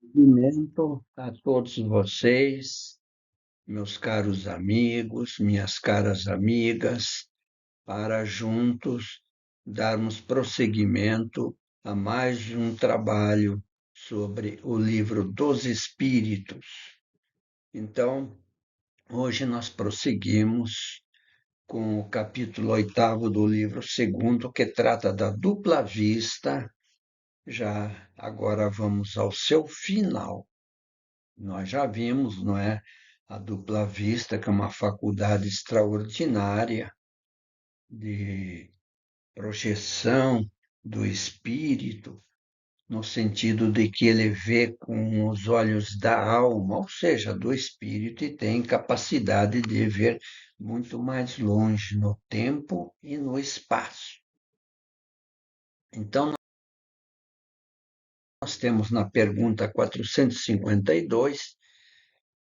Cumprimento a todos vocês, meus caros amigos, minhas caras amigas, para juntos darmos prosseguimento a mais um trabalho sobre o livro dos Espíritos. Então, hoje nós prosseguimos com o capítulo 8º do livro segundo, que trata da dupla vista. Já agora vamos ao seu final. Nós já vimos, não é, a dupla vista, que é uma faculdade extraordinária de projeção do espírito, no sentido de que ele vê com os olhos da alma, ou seja, do espírito, e tem capacidade de ver muito mais longe no tempo e no espaço. Então, nós temos na pergunta 452,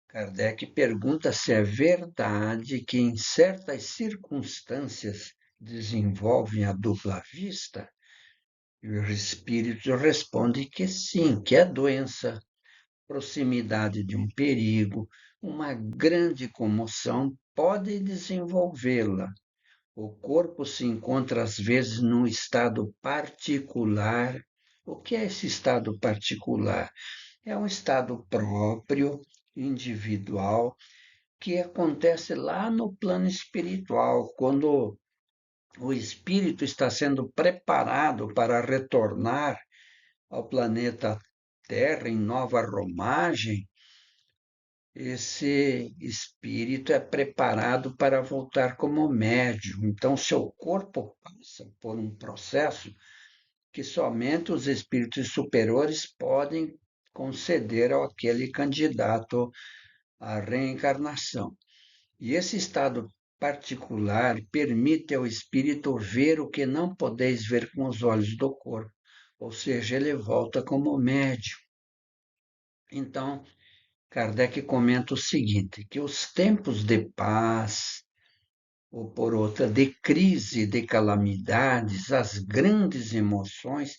Kardec pergunta se é verdade que, em certas circunstâncias, desenvolvem a dupla vista, e o espírito responde que sim, que é doença, proximidade de um perigo, uma grande comoção pode desenvolvê-la. O corpo se encontra, às vezes, num estado particular. O que é esse estado particular? É um estado próprio, individual, que acontece lá no plano espiritual, quando o espírito está sendo preparado para retornar ao planeta Terra em nova romagem. Esse espírito é preparado para voltar como médium. Então, seu corpo passa por um processo que somente os espíritos superiores podem conceder àquele candidato à reencarnação. E esse estado particular permite ao espírito ver o que não podeis ver com os olhos do corpo, ou seja, ele volta como médium. Então, Kardec comenta o seguinte, que os tempos de paz, ou por outra, de crise, de calamidades, as grandes emoções,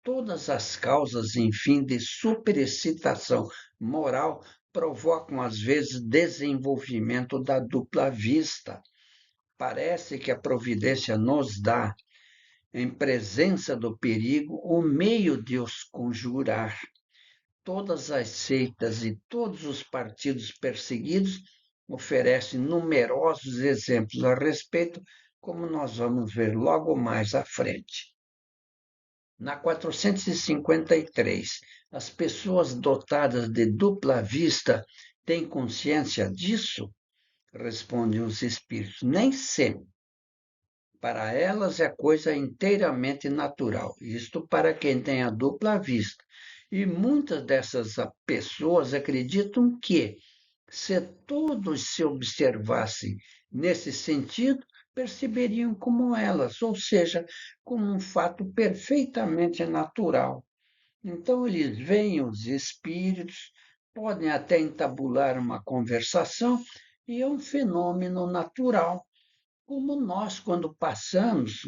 todas as causas, enfim, de superexcitação moral provocam, às vezes, desenvolvimento da dupla vista. Parece que a providência nos dá, em presença do perigo, o meio de os conjurar. Todas as seitas e todos os partidos perseguidos oferecem numerosos exemplos a respeito, como nós vamos ver logo mais à frente. Na 453, as pessoas dotadas de dupla vista têm consciência disso? Respondem os espíritos. Nem sempre. Para elas é coisa inteiramente natural. Isto para quem tem a dupla vista. E muitas dessas pessoas acreditam que, se todos se observassem nesse sentido, perceberiam como elas, ou seja, como um fato perfeitamente natural. Então, eles veem os espíritos, podem até entabular uma conversação, e é um fenômeno natural, como nós, quando passamos,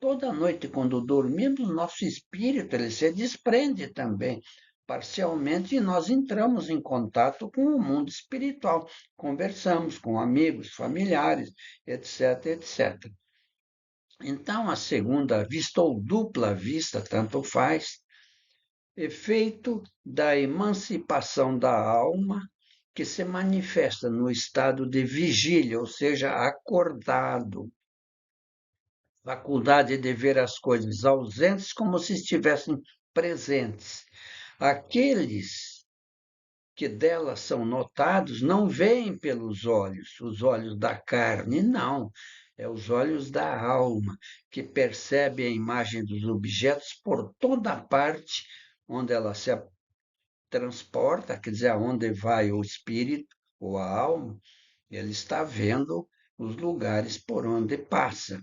toda noite, quando dormimos, nosso espírito ele se desprende também, parcialmente, e nós entramos em contato com o mundo espiritual, conversamos com amigos, familiares, etc, etc. Então, a segunda vista, ou dupla vista, tanto faz, efeito da emancipação da alma, que se manifesta no estado de vigília, ou seja, acordado, faculdade de ver as coisas ausentes como se estivessem presentes. Aqueles que delas são notados não veem pelos olhos, os olhos da carne, não. É os olhos da alma, que percebe a imagem dos objetos por toda parte onde ela se transporta, quer dizer, aonde vai o espírito ou a alma, ele está vendo os lugares por onde passa.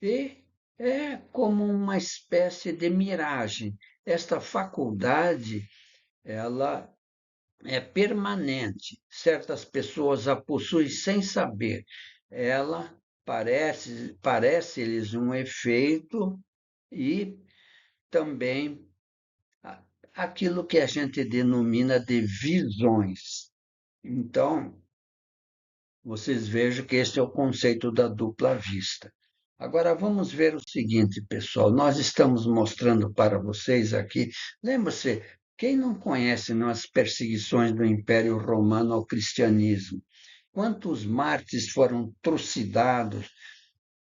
E é como uma espécie de miragem. Esta faculdade, ela é permanente. Certas pessoas a possuem sem saber. Ela parece-lhes um efeito, e também aquilo que a gente denomina de visões. Então, vocês vejam que esse é o conceito da dupla vista. Agora vamos ver o seguinte, pessoal. Nós estamos mostrando para vocês aqui. Lembra-se, quem não conhece as perseguições do Império Romano ao cristianismo? Quantos mártires foram trucidados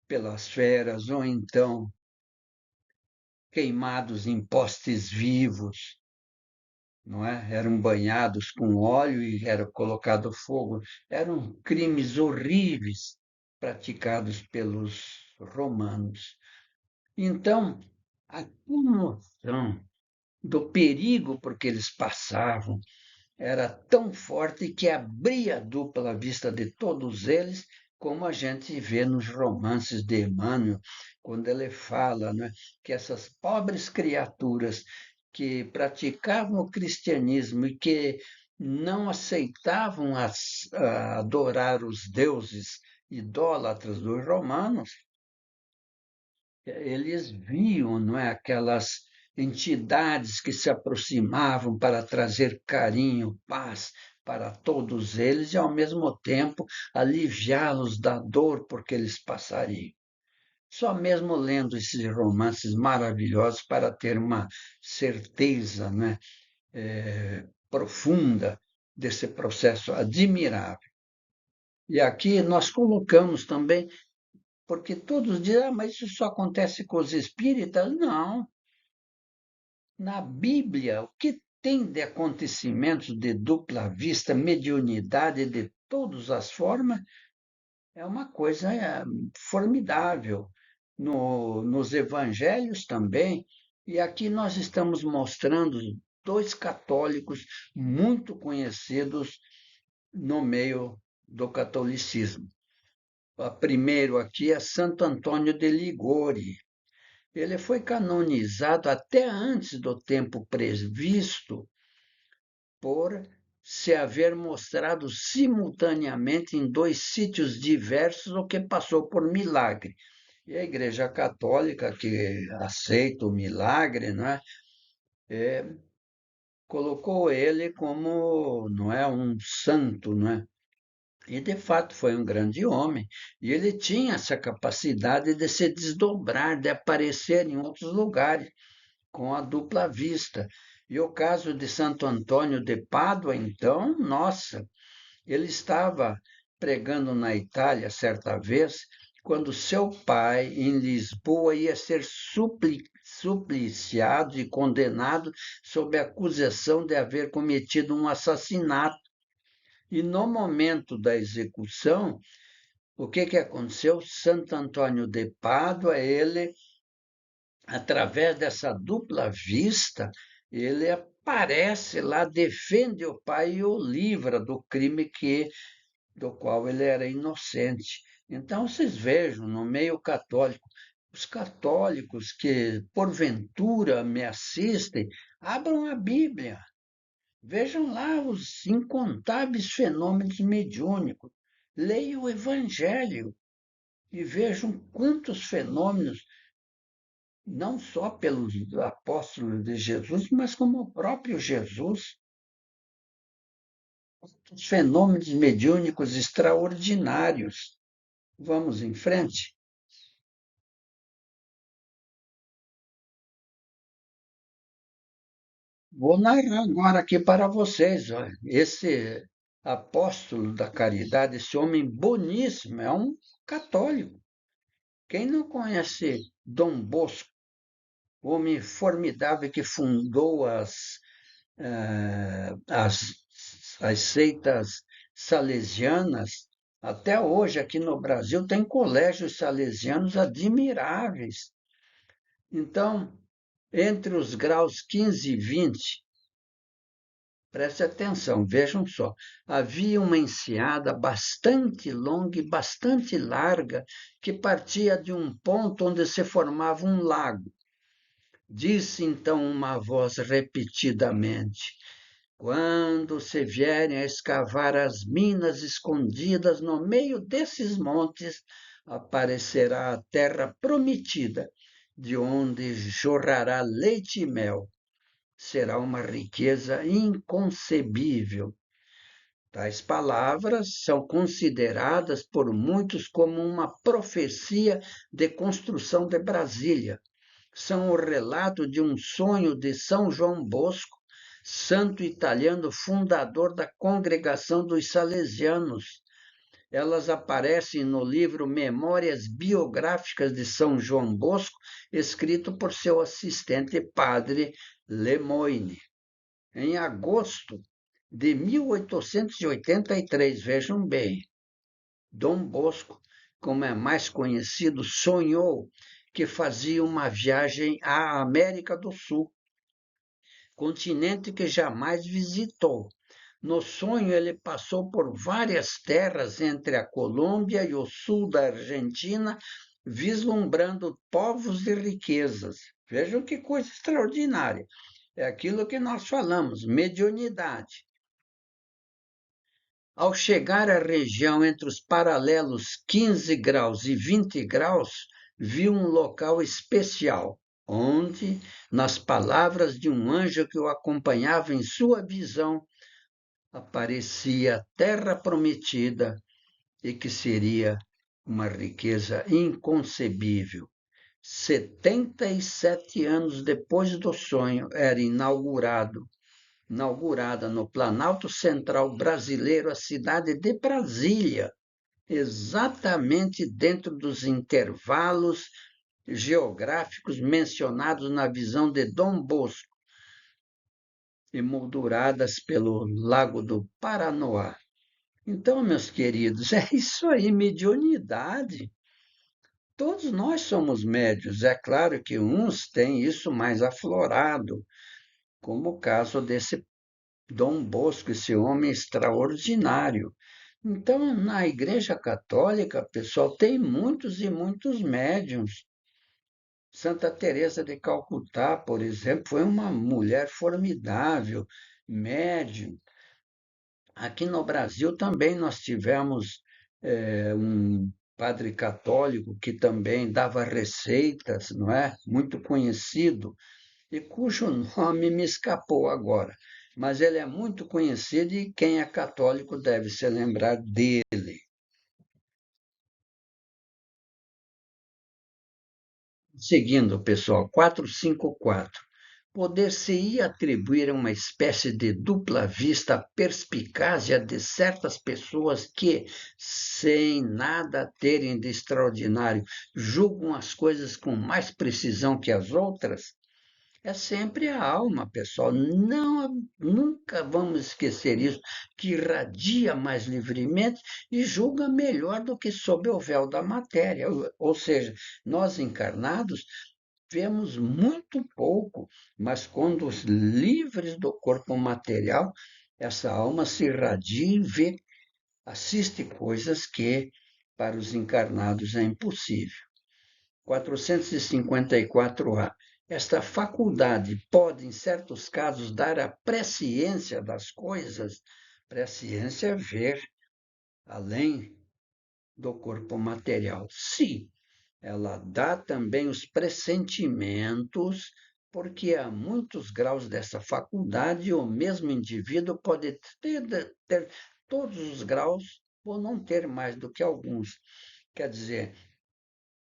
pelas feras ou então queimados em postes vivos, não é? Eram banhados com óleo e era colocado fogo. Eram crimes horríveis praticados pelos romanos. Então, a comoção do perigo por que eles passavam era tão forte que abria a dupla vista de todos eles, como a gente vê nos romances de Emmanuel, quando ele fala, né, que essas pobres criaturas que praticavam o cristianismo e que não aceitavam adorar os deuses idólatras dos romanos, eles viam, não é, aquelas entidades que se aproximavam para trazer carinho, paz para todos eles e, ao mesmo tempo, aliviá-los da dor por que eles passariam. Só mesmo lendo esses romances maravilhosos para ter uma certeza, né, profunda desse processo admirável. E aqui nós colocamos também, porque todos dizem, mas isso só acontece com os espíritas? Não. Na Bíblia, o que tem de acontecimentos de dupla vista, mediunidade de todas as formas, é uma coisa formidável. Nos evangelhos também, e aqui nós estamos mostrando dois católicos muito conhecidos no meio do catolicismo. O primeiro aqui é Santo Antônio de Ligori. Ele foi canonizado até antes do tempo previsto por se haver mostrado simultaneamente em dois sítios diversos, o que passou por milagre. E a Igreja Católica, que aceita o milagre, né, colocou ele como, não é, um santo, não é? E de fato foi um grande homem, e ele tinha essa capacidade de se desdobrar, de aparecer em outros lugares com a dupla vista. E o caso de Santo Antônio de Pádua, então, nossa, ele estava pregando na Itália certa vez, quando seu pai, em Lisboa, ia ser supliciado e condenado sob a acusação de haver cometido um assassinato. E no momento da execução, o que aconteceu? Santo Antônio de Pádua, ele, através dessa dupla vista, ele aparece lá, defende o pai e o livra do crime do qual ele era inocente. Então, vocês vejam, no meio católico, os católicos que, porventura, me assistem, abram a Bíblia. Vejam lá os incontáveis fenômenos mediúnicos. Leiam o Evangelho e vejam quantos fenômenos, não só pelos apóstolos de Jesus, mas como o próprio Jesus, os fenômenos mediúnicos extraordinários. Vamos em frente? Vou narrar agora aqui para vocês. Olha, esse apóstolo da caridade, esse homem boníssimo, é um católico. Quem não conhece Dom Bosco, o homem formidável que fundou as, as seitas salesianas, até hoje aqui no Brasil tem colégios salesianos admiráveis. Então, entre os graus 15 e 20, preste atenção, vejam só. Havia uma enseada bastante longa e bastante larga que partia de um ponto onde se formava um lago. Disse então uma voz repetidamente: quando se vierem a escavar as minas escondidas no meio desses montes, aparecerá a terra prometida, de onde jorrará leite e mel. será uma riqueza inconcebível. Tais palavras são consideradas por muitos como uma profecia de construção de Brasília. São o relato de um sonho de São João Bosco, santo italiano fundador da congregação dos Salesianos. Elas aparecem no livro Memórias Biográficas de São João Bosco, escrito por seu assistente padre Lemoyne. Em agosto de 1883, vejam bem, Dom Bosco, como é mais conhecido, sonhou que fazia uma viagem à América do Sul, continente que jamais visitou. No sonho, ele passou por várias terras entre a Colômbia e o sul da Argentina, vislumbrando povos e riquezas. Vejam que coisa extraordinária. É aquilo que nós falamos, mediunidade. Ao chegar à região entre os paralelos 15 graus e 20 graus, viu um local especial, onde, nas palavras de um anjo que o acompanhava em sua visão, aparecia a terra prometida e que seria uma riqueza inconcebível. 77 anos depois do sonho, era inaugurada no Planalto Central brasileiro a cidade de Brasília, exatamente dentro dos intervalos geográficos mencionados na visão de Dom Bosco, emolduradas pelo Lago do Paranoá. Então, meus queridos, é isso aí, mediunidade. Todos nós somos médios. É claro que uns têm isso mais aflorado, como o caso desse Dom Bosco, esse homem extraordinário. Então, na Igreja Católica, pessoal, tem muitos e muitos médiuns. Santa Teresa de Calcutá, por exemplo, foi uma mulher formidável, médium. Aqui no Brasil também nós tivemos um padre católico que também dava receitas, não é? Muito conhecido, e cujo nome me escapou agora. Mas ele é muito conhecido e quem é católico deve se lembrar dele. Seguindo, pessoal, 454. Poder-se-ia atribuir a uma espécie de dupla vista à perspicácia de certas pessoas que, sem nada terem de extraordinário, julgam as coisas com mais precisão que as outras? É sempre a alma, pessoal. Não, nunca vamos esquecer isso, que irradia mais livremente e julga melhor do que sob o véu da matéria. Ou seja, nós encarnados vemos muito pouco, mas quando livres do corpo material, essa alma se irradia e vê, assiste coisas que para os encarnados é impossível. 454A. Esta faculdade pode, em certos casos, dar a presciência das coisas. Presciência é ver além do corpo material. Sim, ela dá também os pressentimentos, porque há muitos graus dessa faculdade e o mesmo indivíduo pode ter todos os graus ou não ter mais do que alguns. Quer dizer,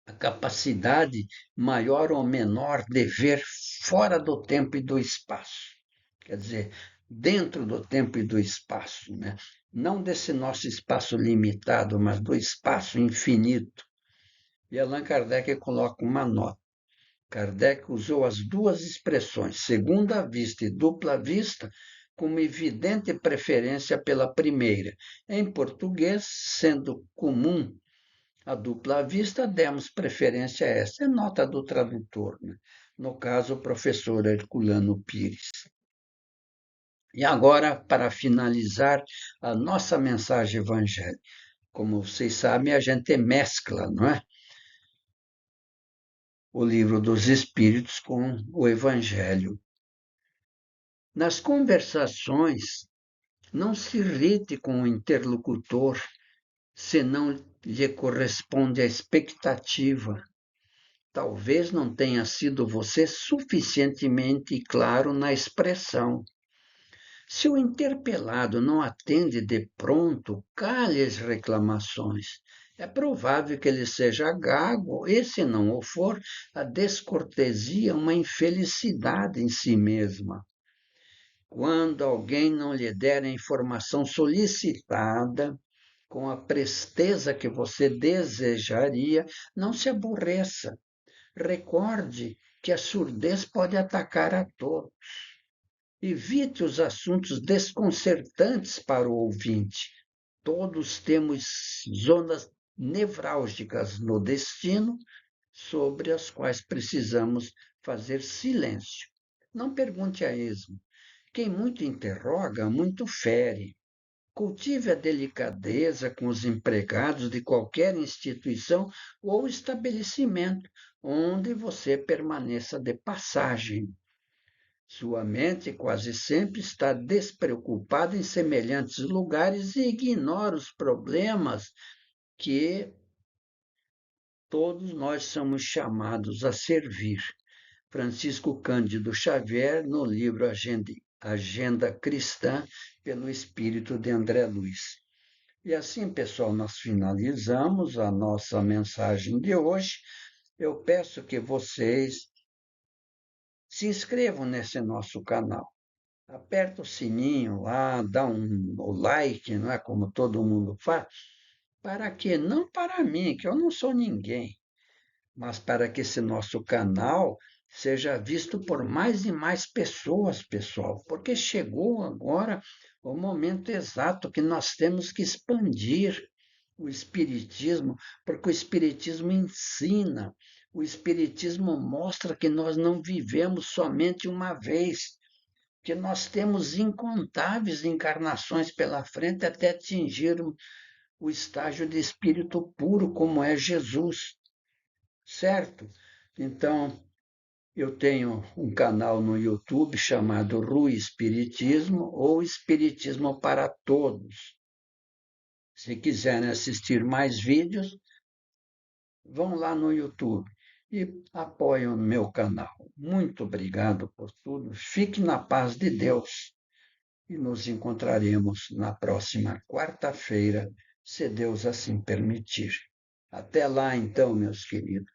a capacidade maior ou menor de ver fora do tempo e do espaço. Quer dizer, dentro do tempo e do espaço, né? Não desse nosso espaço limitado, mas do espaço infinito. E Allan Kardec coloca uma nota. Kardec usou as duas expressões, segunda vista e dupla vista, com evidente preferência pela primeira. Em português, sendo comum a dupla vista, demos preferência a essa. É nota do tradutor, né? No caso, o professor Herculano Pires. E agora, para finalizar a nossa mensagem evangélica. Como vocês sabem, a gente mescla, não é? O livro dos Espíritos com o Evangelho. Nas conversações, não se irrite com o interlocutor se não lhe corresponde a expectativa. Talvez não tenha sido você suficientemente claro na expressão. Se o interpelado não atende de pronto, cale as reclamações. É provável que ele seja gago, e, se não o for, a descortesia é uma infelicidade em si mesma. Quando alguém não lhe der a informação solicitada, com a presteza que você desejaria, não se aborreça. Recorde que a surdez pode atacar a todos. Evite os assuntos desconcertantes para o ouvinte. Todos temos zonas nevrálgicas no destino sobre as quais precisamos fazer silêncio. Não pergunte a esmo. Quem muito interroga, muito fere. Cultive a delicadeza com os empregados de qualquer instituição ou estabelecimento onde você permaneça de passagem. Sua mente quase sempre está despreocupada em semelhantes lugares e ignora os problemas que todos nós somos chamados a servir. Francisco Cândido Xavier, no livro Agenda Cristã, pelo espírito de André Luiz. E assim, pessoal, nós finalizamos a nossa mensagem de hoje. Eu peço que vocês se inscrevam nesse nosso canal. Aperta o sininho lá, dá o like, não é como todo mundo faz. Para quê? Não para mim, que eu não sou ninguém, mas para que esse nosso canal seja visto por mais e mais pessoas, pessoal, porque chegou agora o momento exato que nós temos que expandir o Espiritismo, porque o Espiritismo ensina, o Espiritismo mostra que nós não vivemos somente uma vez, que nós temos incontáveis encarnações pela frente até atingirmos o estágio de espírito puro, como é Jesus, certo? Então, eu tenho um canal no YouTube chamado Rui Espiritismo ou Espiritismo para Todos. Se quiserem assistir mais vídeos, vão lá no YouTube e apoiem o meu canal. Muito obrigado por tudo. Fique na paz de Deus e nos encontraremos na próxima quarta-feira, se Deus assim permitir. Até lá, então, meus queridos.